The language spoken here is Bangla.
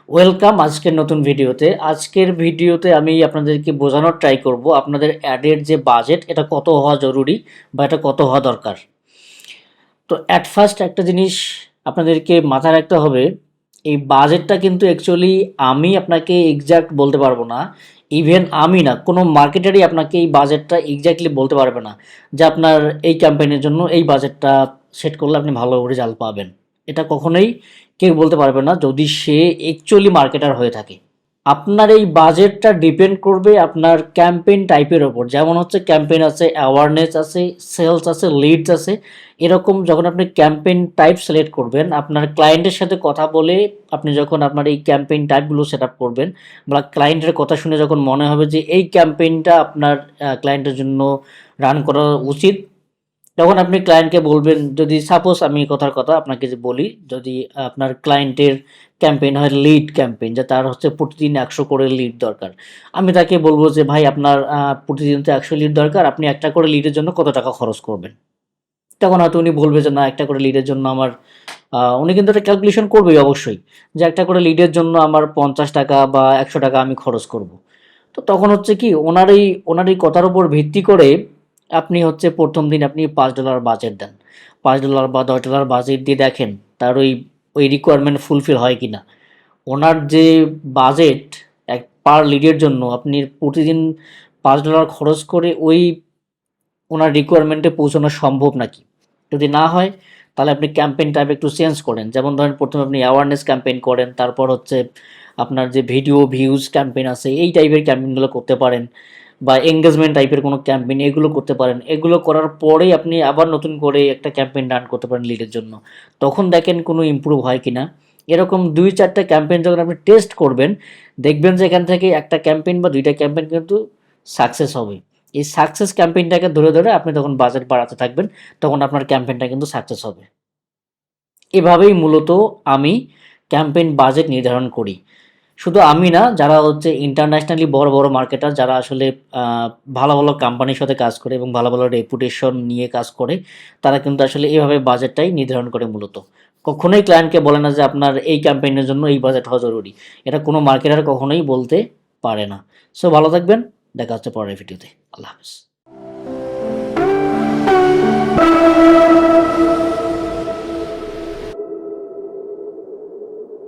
ওয়েলকাম আজকের নতুন ভিডিওতে। আজকের ভিডিওতে আমি আপনাদেরকে বোঝানোর ট্রাই করব আপনাদের অ্যাডের যে বাজেট এটা কত হওয়া জরুরি বা এটা কত হওয়া দরকার। তো অ্যাট ফার্স্ট একটা জিনিস আপনাদেরকে মাথায় রাখতে হবে, এই বাজেটটা কিন্তু অ্যাকচুয়ালি আমি আপনাকে এক্স্যাক্ট বলতে পারবো না। ইভেন আমি না, কোনো মার্কেটারই আপনাকে এই বাজেটটা এক্স্যাক্টলি বলতে পারবে না যে আপনার এই ক্যাম্পেইনের জন্য এই বাজেটটা সেট করলে আপনি ভালো রেজাল্ট পাবেন। এটা কখনোই কেউ বলতে পারবে না যদি সে অ্যাকচুয়ালি মার্কেটার হয়ে থাকে। আপনার এই বাজেটটা ডিপেন্ড করবে আপনার ক্যাম্পেইন টাইপের ওপর। যেমন হচ্ছে ক্যাম্পেইন আছে, অ্যাওয়ারনেস আছে, সেলস আছে, লিডস আছে। এরকম যখন আপনি ক্যাম্পেইন টাইপ সিলেক্ট করবেন, আপনার ক্লায়েন্টের সাথে কথা বলে আপনি যখন আপনার এই ক্যাম্পেইন টাইপগুলো সেট আপ করবেন বা ক্লায়েন্টের কথা শুনে যখন মনে হবে যে এই ক্যাম্পেইনটা আপনার ক্লায়েন্টের জন্য রান করা উচিত, তখন আপনি ক্লায়েন্টকে বলবেন। যদি সাপোজ আমি কথার কথা আপনাকে যে বলি, যদি আপনার ক্লায়েন্টের ক্যাম্পেইন হয় লিড ক্যাম্পেইন, যে তার হচ্ছে প্রতিদিন 100 করে লিড দরকার, আমি তাকে বলবো যে ভাই আপনার প্রতিদিন তো 100 লিড দরকার, আপনি একটা করে লিডের জন্য কত টাকা খরচ করবেন। তখন হয়তো উনি বলবে যে না, একটা করে লিডের জন্য আমার উনি কিন্তু একটা ক্যালকুলেশন করবেই অবশ্যই, যে একটা করে লিডের জন্য আমার 50 টাকা বা 100 টাকা আমি খরচ করব। তো তখন হচ্ছে কি ওনার এই কথার উপর ভিত্তি করে আপনি হচ্ছে প্রথম দিন আপনি $5 বাজেট দেন। $5 বা $10 বাজেট দিয়ে দেখেন তার ওই রিকোয়ারমেন্ট ফুলফিল হয় কিনা। ওনার যে বাজেট এক পার লিডের জন্য, আপনি প্রতিদিন $5 খরচ করে ওনার রিকোয়ারমেন্টে পৌঁছানো সম্ভব নাকি। যদি না হয় তাহলে আপনি ক্যাম্পেইন টাইপ একটু চেঞ্জ করেন। যেমন ধরেন প্রথমে আপনি অ্যাওয়ারনেস ক্যাম্পেইন করেন, তারপর হচ্ছে আপনার যে ভিডিও ভিউজ ক্যাম্পেইন আছে এই টাইপের ক্যাম্পেইনগুলো করতে পারেন, বা এঙ্গেজমেন্ট টাইপের কোনো ক্যাম্পেইন এগুলো করতে পারেন। এগুলো করার পরেই আপনি আবার নতুন করে একটা ক্যাম্পেইন রান করতে পারেন লিডের জন্য। তখন দেখেন কোনো ইমপ্রুভ হয় কিনা। এরকম 2-4টা ক্যাম্পেইন যখন আপনি টেস্ট করবেন, দেখবেন যে এখান থেকে একটা ক্যাম্পেইন বা 2টা ক্যাম্পেইন কিন্তু সাকসেস হবে। এই সাকসেস ক্যাম্পেইনটাকে ধরে ধরে আপনি তখন বাজেট বাড়াতে থাকবেন, তখন আপনার ক্যাম্পেইনটা কিন্তু সাকসেস হবে। এভাবেই মূলত আমি ক্যাম্পেইন বাজেট নির্ধারণ করি। শুধু আমি না, যারা হচ্ছে ইন্টারন্যাশনালি বড় বড় মার্কেটার, যারা আসলে ভালো ভালো কোম্পানির সাথে কাজ করে এবং ভালো ভালো রেপুটেশন নিয়ে কাজ করে, তারা কিন্তু আসলে এভাবে বাজেটটাই নির্ধারণ করে মূলত। কখনোই ক্লায়েন্টকে বলে না যে আপনার এই ক্যাম্পেইনের জন্য এই বাজেট হওয়া জরুরি। এটা কোনো মার্কেটার কখনোই বলতে পারে না। সো ভালো থাকবেন, দেখা হচ্ছে পরের ভিডিওতে। আল্লাহ হাফেজ।